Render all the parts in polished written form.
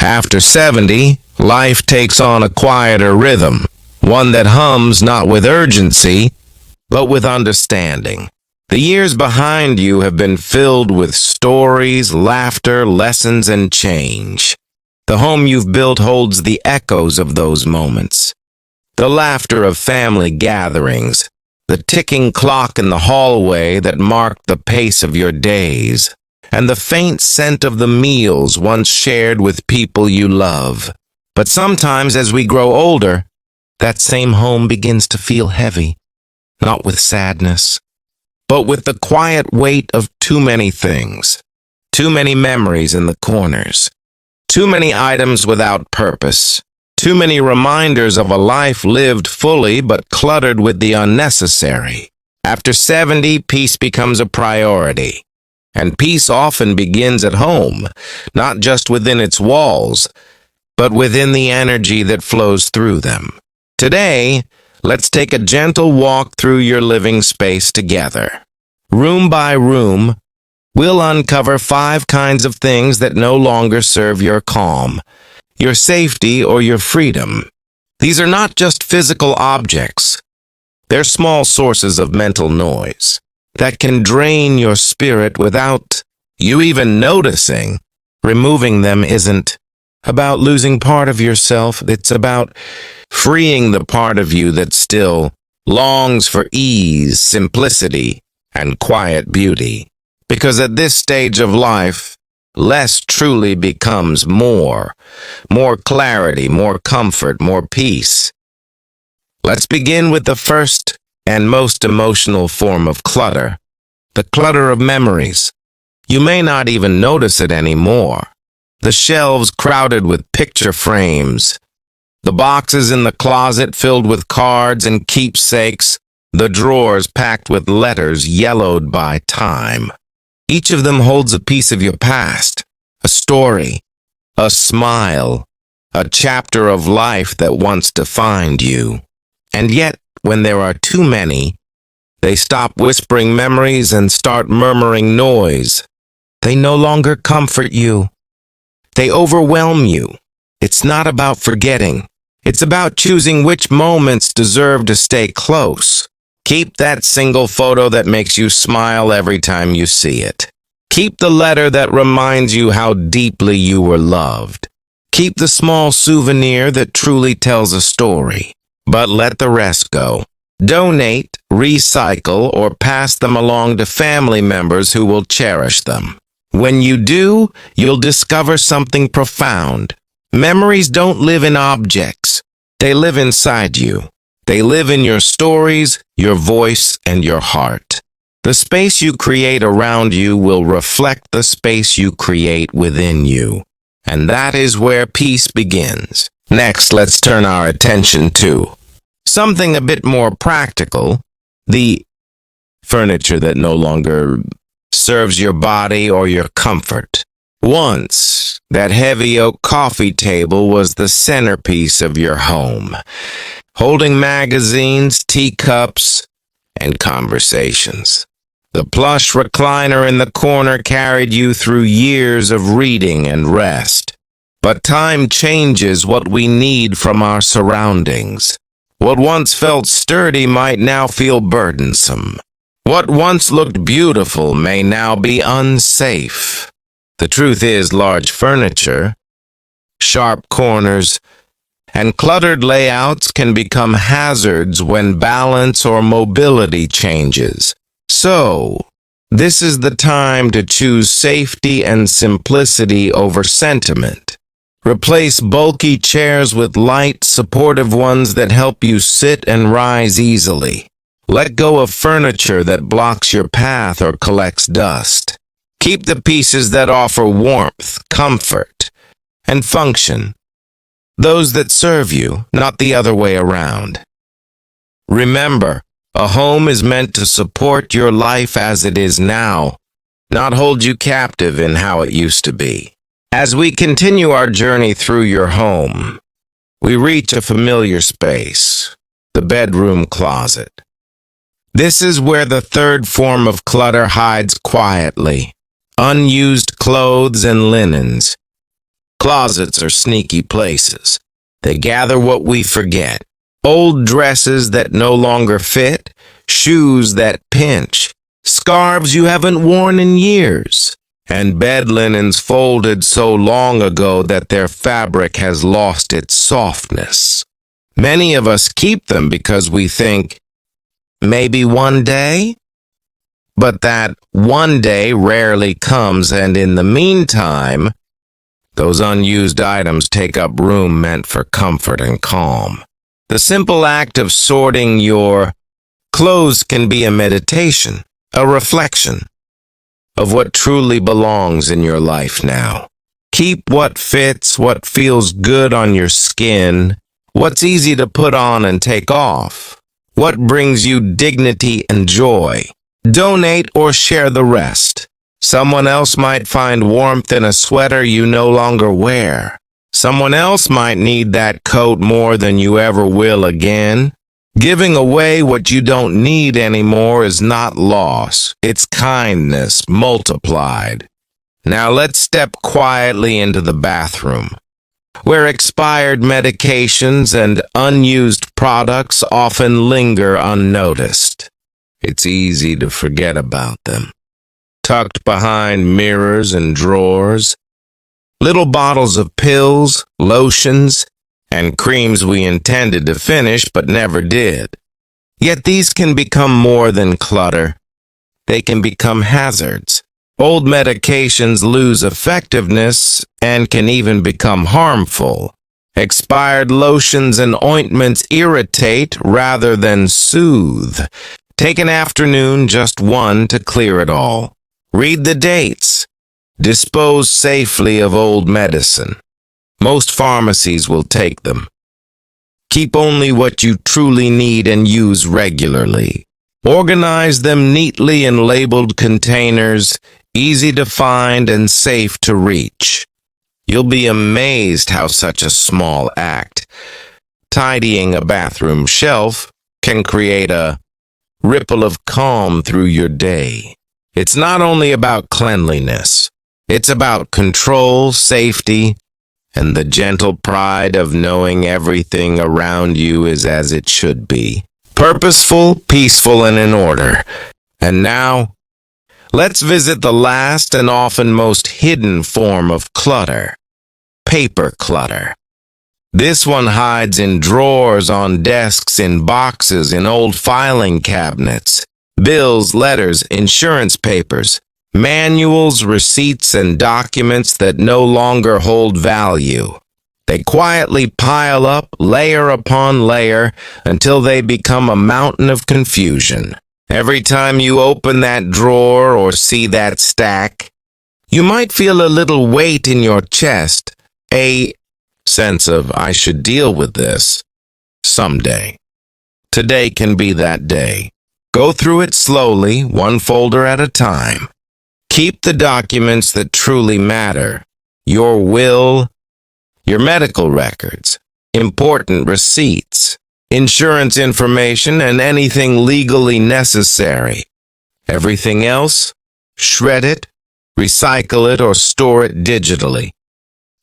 After 70, life takes on a quieter rhythm, one that hums not with urgency, but with understanding. The years behind you have been filled with stories, laughter, lessons, and change. The home you've built holds the echoes of those moments. The laughter of family gatherings, the ticking clock in the hallway that marked the pace of your days, and the faint scent of the meals once shared with people you love. But sometimes as we grow older, that same home begins to feel heavy, not with sadness, but with the quiet weight of too many things, too many memories in the corners, too many items without purpose, too many reminders of a life lived fully but cluttered with the unnecessary. After 70, peace becomes a priority. And peace often begins at home, not just within its walls, but within the energy that flows through them. Today, let's take a gentle walk through your living space together. Room by room, we'll uncover 5 kinds of things that no longer serve your calm, your safety, or your freedom. These are not just physical objects. They're small sources of mental noise that can drain your spirit without you even noticing. Removing them isn't about losing part of yourself. It's about freeing the part of you that still longs for ease, simplicity, and quiet beauty. Because at this stage of life, less truly becomes more. More clarity, more comfort, more peace. Let's begin with the first and most emotional form of clutter, the clutter of memories. You may not even notice it anymore. The shelves crowded with picture frames, the boxes in the closet filled with cards and keepsakes, the drawers packed with letters yellowed by time. Each of them holds a piece of your past, a story, a smile, a chapter of life that once defined you. And yet, when there are too many, they stop whispering memories and start murmuring noise. They no longer comfort you. They overwhelm you. It's not about forgetting. It's about choosing which moments deserve to stay close. Keep that single photo that makes you smile every time you see it. Keep the letter that reminds you how deeply you were loved. Keep the small souvenir that truly tells a story. But let the rest go. Donate, recycle, or pass them along to family members who will cherish them. When you do, you'll discover something profound. Memories don't live in objects. They live inside you. They live in your stories, your voice, and your heart. The space you create around you will reflect the space you create within you. And that is where peace begins. Next, let's turn our attention to something a bit more practical, the furniture that no longer serves your body or your comfort. Once, that heavy oak coffee table was the centerpiece of your home, holding magazines, teacups, and conversations. The plush recliner in the corner carried you through years of reading and rest. But time changes what we need from our surroundings. What once felt sturdy might now feel burdensome. What once looked beautiful may now be unsafe. The truth is, large furniture, sharp corners, and cluttered layouts can become hazards when balance or mobility changes. So, this is the time to choose safety and simplicity over sentiment. Replace bulky chairs with light, supportive ones that help you sit and rise easily. Let go of furniture that blocks your path or collects dust. Keep the pieces that offer warmth, comfort, and function. Those that serve you, not the other way around. Remember, a home is meant to support your life as it is now, not hold you captive in how it used to be. As we continue our journey through your home, we reach a familiar space, the bedroom closet. This is where the third form of clutter hides quietly. Unused clothes and linens, Closets are sneaky places. They gather what we forget. Old dresses that no longer fit, shoes that pinch, scarves you haven't worn in years, and bed linens folded so long ago that their fabric has lost its softness. Many of us keep them because we think, maybe one day? But that one day rarely comes, and in the meantime, those unused items take up room meant for comfort and calm. The simple act of sorting your clothes can be a meditation, a reflection of what truly belongs in your life now. Keep what fits, what feels good on your skin, what's easy to put on and take off, what brings you dignity and joy. Donate or share the rest. Someone else might find warmth in a sweater you no longer wear. Someone else might need that coat more than you ever will again. Giving away what you don't need anymore is not loss. It's kindness multiplied. Now let's step quietly into the bathroom, where expired medications and unused products often linger unnoticed. It's easy to forget about them. Tucked behind mirrors and drawers, little bottles of pills, lotions, and creams we intended to finish but never did. Yet these can become more than clutter. They can become hazards. Old medications lose effectiveness and can even become harmful. Expired lotions and ointments irritate rather than soothe. Take an afternoon, just one, to clear it all. Read the dates. Dispose safely of old medicine. Most pharmacies will take them. Keep only what you truly need and use regularly. Organize them neatly in labeled containers, easy to find and safe to reach. You'll be amazed how such a small act, tidying a bathroom shelf, can create a ripple of calm through your day. It's not only about cleanliness. It's about control, safety, and the gentle pride of knowing everything around you is as it should be. Purposeful, peaceful, and in order. And now, let's visit the last and often most hidden form of clutter. Paper clutter. This one hides in drawers, on desks, in boxes, in old filing cabinets. Bills, letters, insurance papers, manuals, receipts, and documents that no longer hold value. They quietly pile up, layer upon layer, until they become a mountain of confusion. Every time you open that drawer or see that stack, you might feel a little weight in your chest, a sense of, I should deal with this someday. Today can be that day. Go through it slowly, one folder at a time. Keep the documents that truly matter. Your will, your medical records, important receipts, insurance information, and anything legally necessary. Everything else, shred it, recycle it, or store it digitally.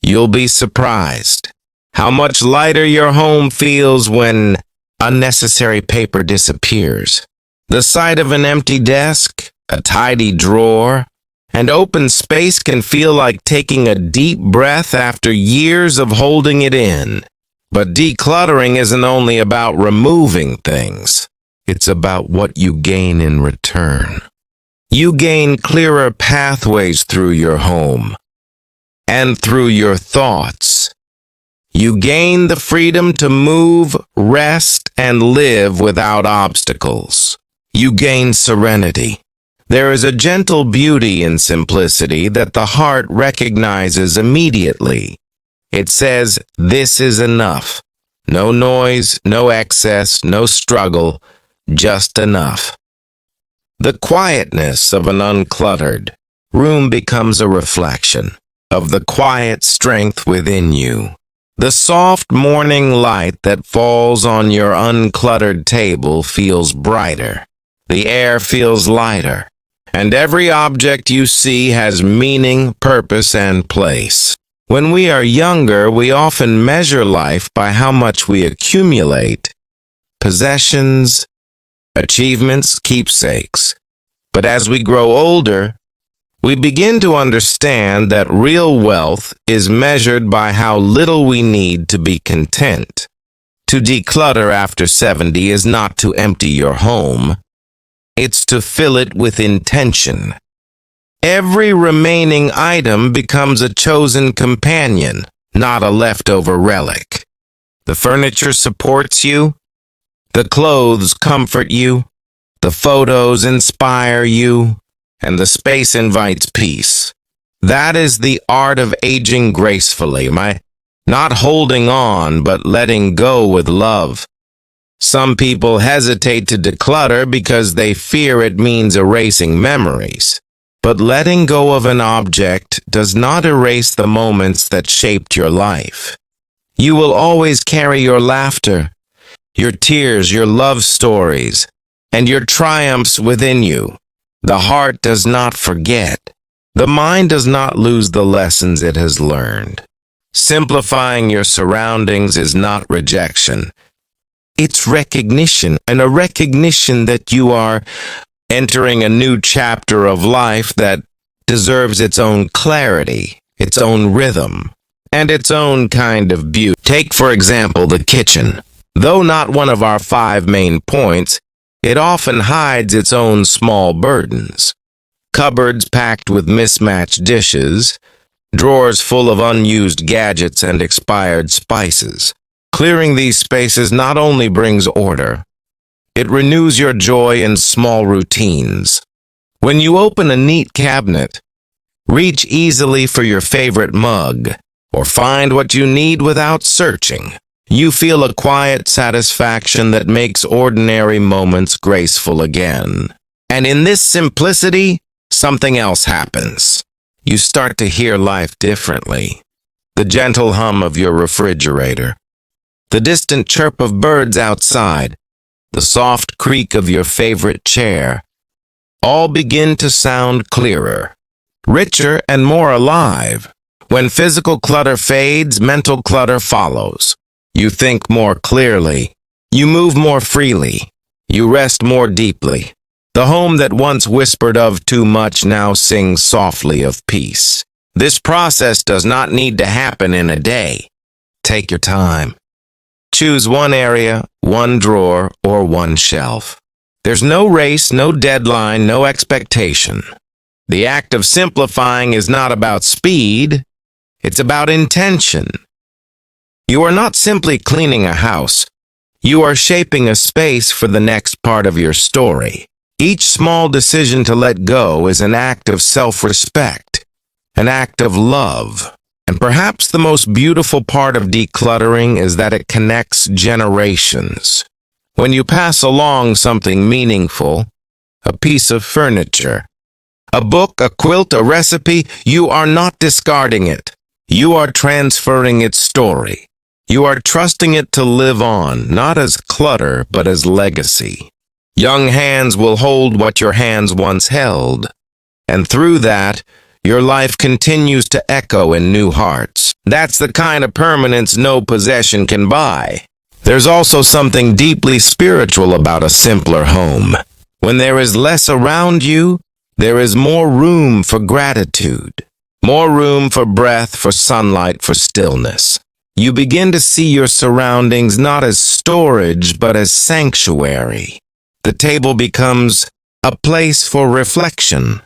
You'll be surprised how much lighter your home feels when unnecessary paper disappears. The sight of an empty desk, a tidy drawer, and open space can feel like taking a deep breath after years of holding it in. But decluttering isn't only about removing things. It's about what you gain in return. You gain clearer pathways through your home and through your thoughts. You gain the freedom to move, rest, and live without obstacles. You gain serenity. There is a gentle beauty in simplicity that the heart recognizes immediately. It says, this is enough. No noise, no excess, no struggle, just enough. The quietness of an uncluttered room becomes a reflection of the quiet strength within you. The soft morning light that falls on your uncluttered table feels brighter. The air feels lighter, and every object you see has meaning, purpose, and place. When we are younger, we often measure life by how much we accumulate. Possessions, achievements, keepsakes. But as we grow older, we begin to understand that real wealth is measured by how little we need to be content. To declutter after 70 is not to empty your home. It's to fill it with intention. Every remaining item becomes a chosen companion, not a leftover relic. The furniture supports you. The clothes comfort you. The photos inspire you. And the space invites peace. That is the art of aging gracefully, not holding on, but letting go with love. Some people hesitate to declutter because they fear it means erasing memories. But letting go of an object does not erase the moments that shaped your life. You will always carry your laughter, your tears, your love stories, and your triumphs within you. The heart does not forget. The mind does not lose the lessons it has learned. Simplifying your surroundings is not rejection. It's recognition, and a recognition that you are entering a new chapter of life that deserves its own clarity, its own rhythm, and its own kind of beauty. Take, for example, the kitchen. Though not one of our 5 main points, it often hides its own small burdens. Cupboards packed with mismatched dishes, drawers full of unused gadgets and expired spices. Clearing these spaces not only brings order, it renews your joy in small routines. When you open a neat cabinet, reach easily for your favorite mug, or find what you need without searching. You feel a quiet satisfaction that makes ordinary moments graceful again. And in this simplicity, something else happens. You start to hear life differently. The gentle hum of your refrigerator, the distant chirp of birds outside, the soft creak of your favorite chair, all begin to sound clearer, richer, and more alive. When physical clutter fades, mental clutter follows. You think more clearly. You move more freely. You rest more deeply. The home that once whispered of too much now sings softly of peace. This process does not need to happen in a day. Take your time. Choose one area, one drawer, or one shelf. There's no race, no deadline, no expectation. The act of simplifying is not about speed. It's about intention. You are not simply cleaning a house. You are shaping a space for the next part of your story. Each small decision to let go is an act of self-respect, an act of love. And perhaps the most beautiful part of decluttering is that it connects generations. When you pass along something meaningful, a piece of furniture, a book, a quilt, a recipe, you are not discarding it. You are transferring its story. You are trusting it to live on, not as clutter, but as legacy. Young hands will hold what your hands once held, and through that, your life continues to echo in new hearts. That's the kind of permanence no possession can buy. There's also something deeply spiritual about a simpler home. When there is less around you, there is more room for gratitude, more room for breath, for sunlight, for stillness. You begin to see your surroundings not as storage, but as sanctuary. The table becomes a place for reflection,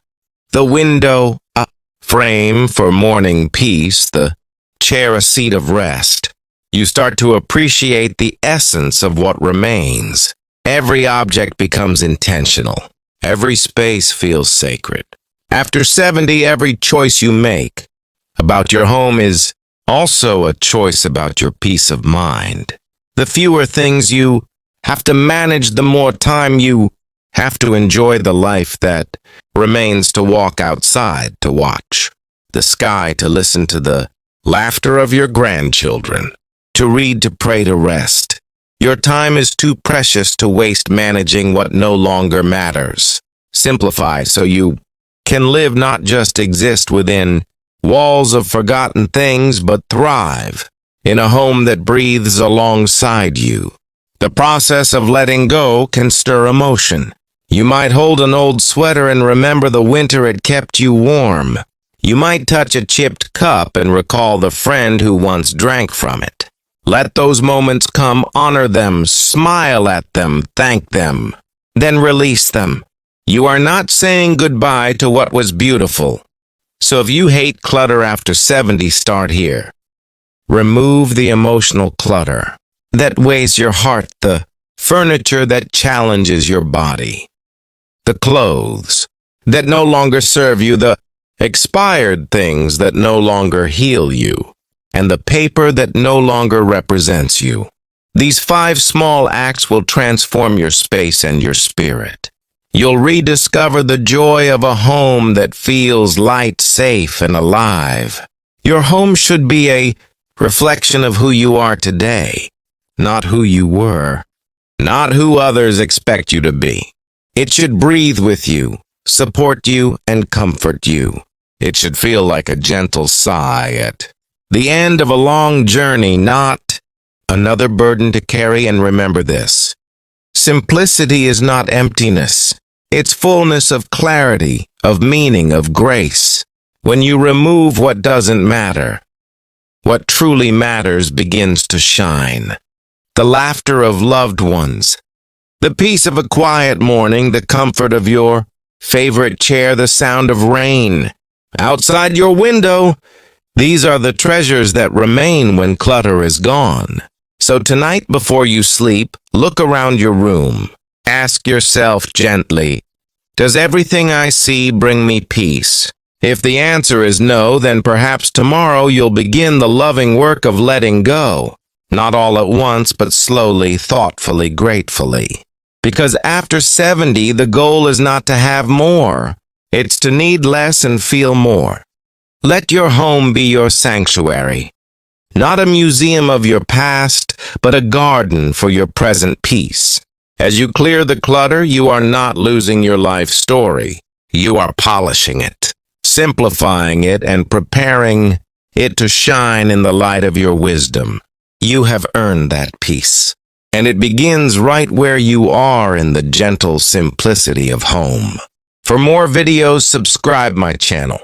the window a frame for morning peace, the chair a seat of rest. You start to appreciate the essence of what remains. Every object becomes intentional. Every space feels sacred. After 70, every choice you make about your home is also a choice about your peace of mind. The fewer things you have to manage, the more time you have to enjoy the life that remains, to walk outside, to watch the sky, to listen to the laughter of your grandchildren, to read, to pray, to rest. Your time is too precious to waste managing what no longer matters. Simplify so you can live, not just exist within walls of forgotten things, but thrive in a home that breathes alongside you. The process of letting go can stir emotion. You might hold an old sweater and remember the winter it kept you warm. You might touch a chipped cup and recall the friend who once drank from it. Let those moments come, honor them, smile at them, thank them, then release them. You are not saying goodbye to what was beautiful. So if you hate clutter after 70, start here. Remove the emotional clutter that weighs your heart, the furniture that challenges your body, the clothes that no longer serve you, the expired things that no longer heal you, and the paper that no longer represents you. These 5 small acts will transform your space and your spirit. You'll rediscover the joy of a home that feels light, safe, and alive. Your home should be a reflection of who you are today, not who you were, not who others expect you to be. It should breathe with you, support you, and comfort you. It should feel like a gentle sigh at the end of a long journey, not another burden to carry. And remember this: simplicity is not emptiness. It's fullness of clarity, of meaning, of grace. When you remove what doesn't matter, what truly matters begins to shine. The laughter of loved ones, the peace of a quiet morning, the comfort of your favorite chair, the sound of rain outside your window. These are the treasures that remain when clutter is gone. So tonight, before you sleep, look around your room. Ask yourself gently, does everything I see bring me peace? If the answer is no, then perhaps tomorrow you'll begin the loving work of letting go. Not all at once, but slowly, thoughtfully, gratefully. Because after 70, the goal is not to have more. It's to need less and feel more. Let your home be your sanctuary. Not a museum of your past, but a garden for your present peace. As you clear the clutter, you are not losing your life story. You are polishing it, simplifying it, and preparing it to shine in the light of your wisdom. You have earned that peace, and it begins right where you are, in the gentle simplicity of home. For more videos, subscribe my channel.